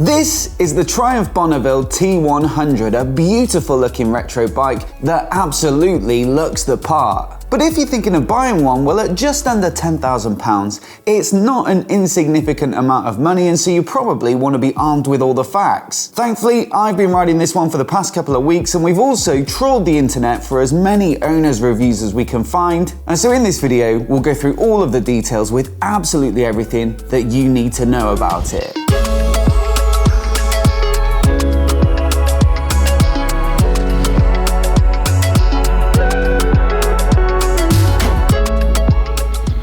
This is the Triumph Bonneville T100, a beautiful looking retro bike that absolutely looks the part. But if you're thinking of buying one, well, at just under £10,000, it's not an insignificant amount of money, and so you probably want to be armed with all the facts. Thankfully, I've been riding this one for the past couple of weeks, and we've also trawled the internet for as many owners' reviews as we can find. And so in this video, we'll go through all of the details with absolutely everything that you need to know about it.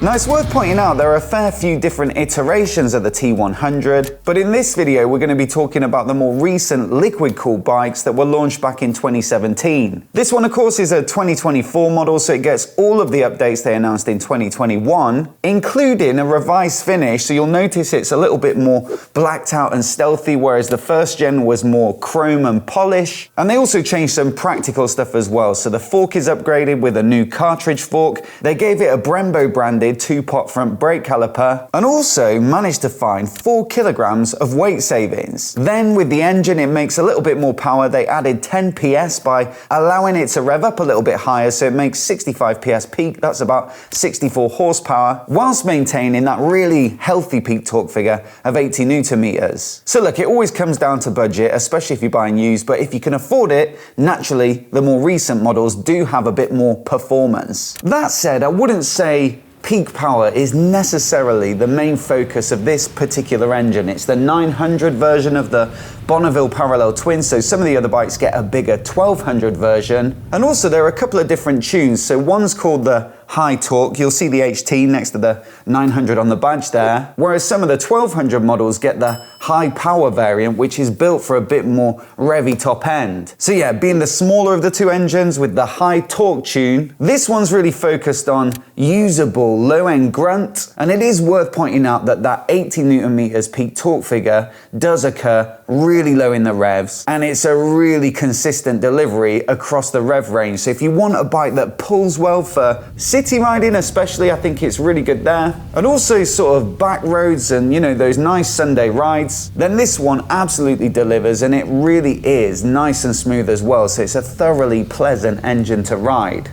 Now, it's worth pointing out there are a fair few different iterations of the T100, but in this video we're going to be talking about the more recent liquid-cooled bikes that were launched back in 2017. This one, of course, is a 2024 model, so it gets all of the updates they announced in 2021, including a revised finish, so you'll notice it's a little bit more blacked out and stealthy, whereas the first gen was more chrome and polish. And they also changed some practical stuff as well, so the fork is upgraded with a new cartridge fork, they gave it a Brembo branded 2-pot front brake caliper, and also managed to find 4 kilograms of weight savings. Then with the engine, it makes a little bit more power. They added 10 PS by allowing it to rev up a little bit higher, so it makes 65 PS peak. That's about 64 horsepower, whilst maintaining that really healthy peak torque figure of 80 Newton meters. So look, it always comes down to budget, especially if you're buying used, but if you can afford it, naturally, the more recent models do have a bit more performance. That said, I wouldn't say peak power is necessarily the main focus of this particular engine. It's the 900 version of the Bonneville parallel twin, so some of the other bikes get a bigger 1200 version. And also there are a couple of different tunes. So one's called the high torque, you'll see the HT next to the 900 on the badge there, whereas some of the 1200 models get the high power variant, which is built for a bit more revvy top end. So yeah, being the smaller of the two engines with the high torque tune, this one's really focused on usable low-end grunt, and it is worth pointing out that that 80 Newton meters peak torque figure does occur really low in the revs, and it's a really consistent delivery across the rev range. So if you want a bike that pulls well for city riding especially, I think it's really good there. And also sort of back roads and, you know, those nice Sunday rides, then this one absolutely delivers, and it really is nice and smooth as well. So it's a thoroughly pleasant engine to ride.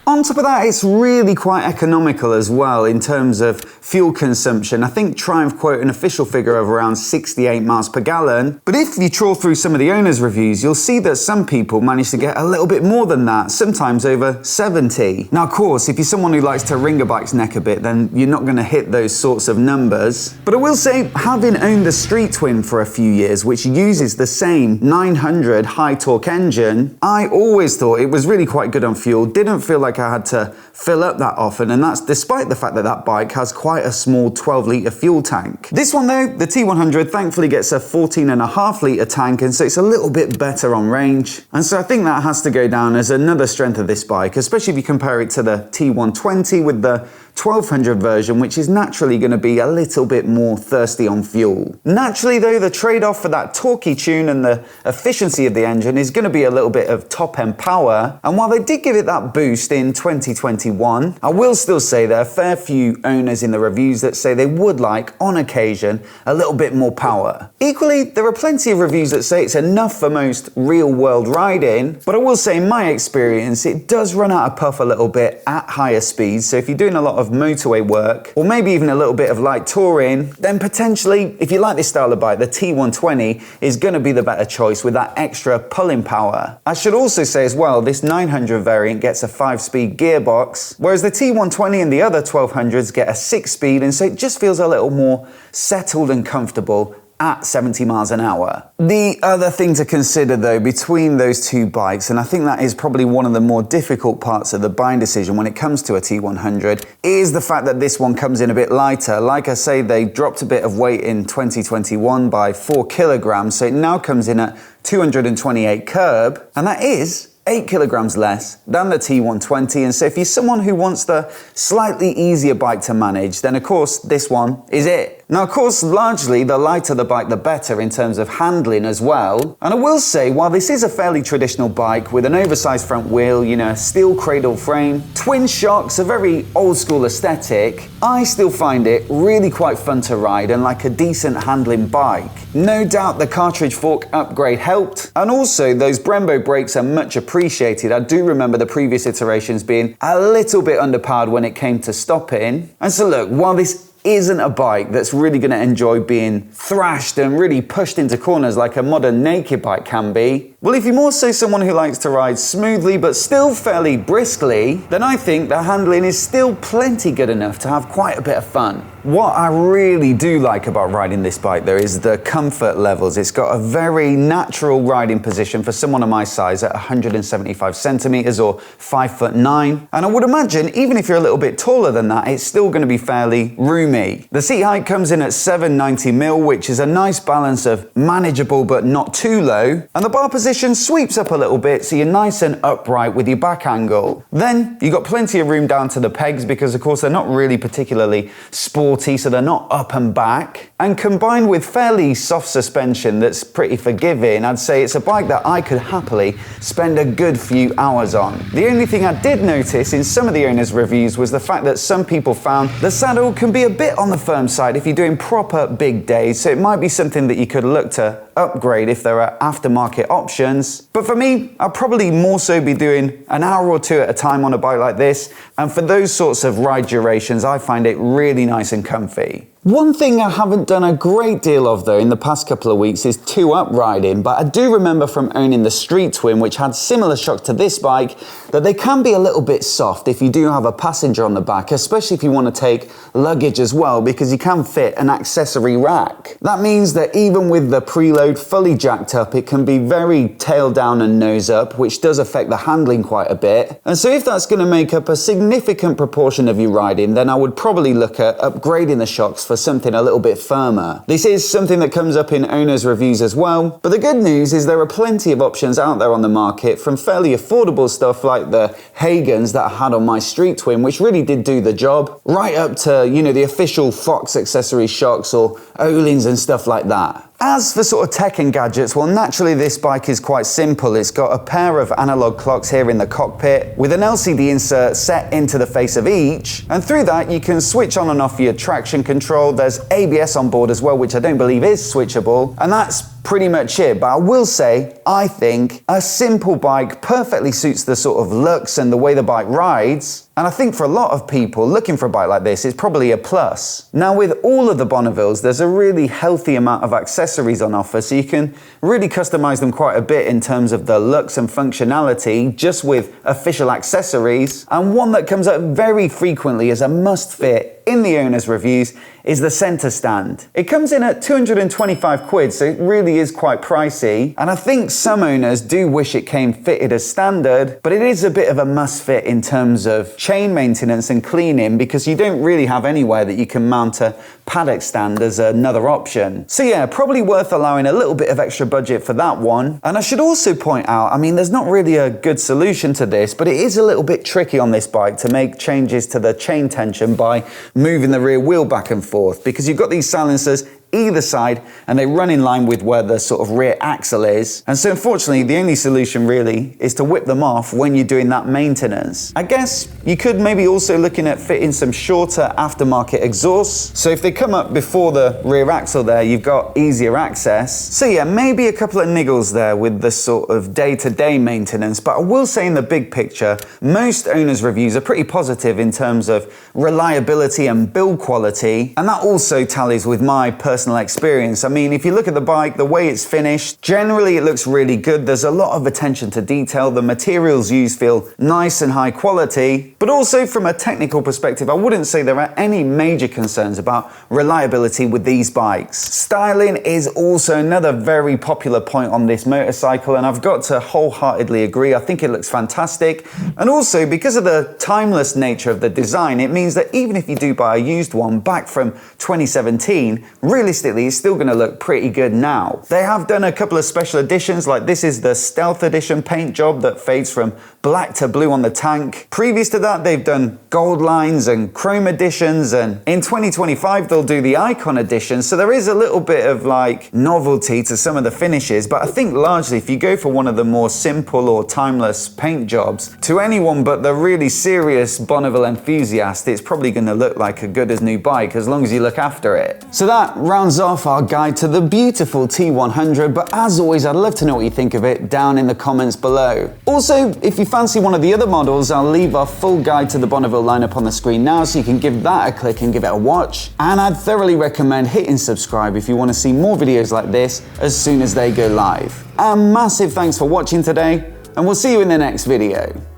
On top of that, it's really quite economical as well in terms of fuel consumption. I think Triumph quote an official figure of around 68 miles per gallon. But if you trawl through some of the owners' reviews, you'll see that some people manage to get a little bit more than that, sometimes over 70. Now, of course, if you're someone who likes to wring a bike's neck a bit, then you're not going to hit those sorts of numbers. But I will say, having owned the Street Twin for a few years, which uses the same 900 high torque engine, I always thought it was really quite good on fuel. Didn't feel like I had to fill up that often, and that's despite the fact that that bike has quite a small 12-litre fuel tank. This one though, the T100, thankfully gets a 14.5-litre tank, and so it's a little bit better on range. And so I think that has to go down as another strength of this bike, especially if you compare it to the T120 with the 1200 version, which is naturally going to be a little bit more thirsty on fuel. Naturally though, the trade-off for that torquey tune and the efficiency of the engine is going to be a little bit of top-end power, and while they did give it that boost in 2021, I will still say there are a fair few owners in the reviews that say they would like, on occasion, a little bit more power. Equally, there are plenty of reviews that say it's enough for most real-world riding, but I will say in my experience, it does run out of puff a little bit at higher speeds, so if you're doing a lot of motorway work, or maybe even a little bit of light touring, then potentially, if you like this style of bike, the T120 is going to be the better choice with that extra pulling power. I should also say as well, this 900 variant gets a 5-speed gearbox, whereas the T120 and the other 1200s get a 6-speed, and so it just feels a little more settled and comfortable at 70 miles an hour. The other thing to consider though between those two bikes, and I think that is probably one of the more difficult parts of the buying decision when it comes to a T100, is the fact that this one comes in a bit lighter. Like I say, they dropped a bit of weight in 2021 by 4 kilograms, so it now comes in at 228 curb, and that is 8 kilograms less than the T120. And so if you're someone who wants the slightly easier bike to manage, then of course this one is it. Now, of course, largely the lighter the bike, the better in terms of handling as well. And I will say, while this is a fairly traditional bike with an oversized front wheel, you know, a steel cradle frame, twin shocks, a very old school aesthetic, I still find it really quite fun to ride and like a decent handling bike. No doubt the cartridge fork upgrade helped, and also those Brembo brakes are much appreciated. I do remember the previous iterations being a little bit underpowered when it came to stopping. And so look, while this isn't a bike that's really going to enjoy being thrashed and really pushed into corners like a modern naked bike can be, well, if you're more so someone who likes to ride smoothly but still fairly briskly, then I think the handling is still plenty good enough to have quite a bit of fun. What I really do like about riding this bike though is the comfort levels. It's got a very natural riding position for someone of my size at 175 centimeters or 5'9". And I would imagine even if you're a little bit taller than that, it's still going to be fairly roomy. The seat height comes in at 790mm, which is a nice balance of manageable but not too low. And the bar position sweeps up a little bit so you're nice and upright with your back angle. Then you've got plenty of room down to the pegs because of course they're not really particularly sporty, so they're not up and back. And combined with fairly soft suspension that's pretty forgiving, I'd say it's a bike that I could happily spend a good few hours on. The only thing I did notice in some of the owners' reviews was the fact that some people found the saddle can be a bit on the firm side if you're doing proper big days, so it might be something that you could look to upgrade if there are aftermarket options. But for me, I'll probably more so be doing an hour or two at a time on a bike like this, and for those sorts of ride durations, I find it really nice and comfy. One thing I haven't done a great deal of though in the past couple of weeks is two-up riding, but I do remember from owning the Street Twin, which had similar shock to this bike, that they can be a little bit soft if you do have a passenger on the back, especially if you want to take luggage as well, because you can fit an accessory rack. That means that even with the preload fully jacked up, it can be very tail down and nose up, which does affect the handling quite a bit. And so if that's going to make up a significant proportion of your riding, then I would probably look at upgrading the shocks for something a little bit firmer. This is something that comes up in owners' reviews as well, but the good news is there are plenty of options out there on the market, from fairly affordable stuff like the Hagans that I had on my Street Twin, which really did do the job, right up to, you know, the official FLUX accessory shocks or Öhlins and stuff like that. As for sort of tech and gadgets, well, naturally this bike is quite simple. It's got a pair of analog clocks here in the cockpit with an LCD insert set into the face of each, and through that you can switch on and off your traction control. There's ABS on board as well, which I don't believe is switchable, and that's pretty much it. But I will say, I think a simple bike perfectly suits the sort of looks and the way the bike rides, and I think for a lot of people looking for a bike like this, it's probably a plus. Now with all of the Bonnevilles, there's a really healthy amount of accessories on offer, so you can really customize them quite a bit in terms of the looks and functionality just with official accessories. And one that comes up very frequently as a must fit in the owner's reviews is the center stand. It comes in at 225 quid, so it really is quite pricey. And I think some owners do wish it came fitted as standard, but it is a bit of a must fit in terms of chain maintenance and cleaning, because you don't really have anywhere that you can mount a paddock stand as another option. So yeah, probably worth allowing a little bit of extra budget for that one. And I should also point out, I mean, there's not really a good solution to this, but it is a little bit tricky on this bike to make changes to the chain tension by moving the rear wheel back and forth, because you've got these silencers either side and they run in line with where the sort of rear axle is. And so unfortunately the only solution really is to whip them off when you're doing that maintenance. I guess you could maybe also looking at fitting some shorter aftermarket exhausts, so if they come up before the rear axle there, you've got easier access. So yeah, maybe a couple of niggles there with the sort of day-to-day maintenance, but I will say in the big picture, most owners' reviews are pretty positive in terms of reliability and build quality, and that also tallies with my personal experience. I mean, if you look at the bike, the way it's finished, generally it looks really good. There's a lot of attention to detail. The materials used feel nice and high quality, but also from a technical perspective, I wouldn't say there are any major concerns about reliability with these bikes. Styling is also another very popular point on this motorcycle, and I've got to wholeheartedly agree. I think it looks fantastic, and also because of the timeless nature of the design, it means that even if you do buy a used one back from 2017, realistically it's still going to look pretty good now. They have done a couple of special editions, like this is the Stealth Edition paint job that fades from black to blue on the tank. Previous to that, they've done gold lines and chrome editions, and in 2025 they'll do the icon edition, so there is a little bit of like novelty to some of the finishes, but I think largely if you go for one of the more simple or timeless paint jobs, to anyone but the really serious Bonneville enthusiast, it's probably going to look like a good as new bike as long as you look after it. So that rounds off our guide to the beautiful T100, but as always I'd love to know what you think of it down in the comments below. Also, if you fancy one of the other models, I'll leave our full guide to the Bonneville lineup on the screen now, so you can give that a click and give it a watch. And I'd thoroughly recommend hitting subscribe if you want to see more videos like this as soon as they go live. A massive thanks for watching today, and we'll see you in the next video.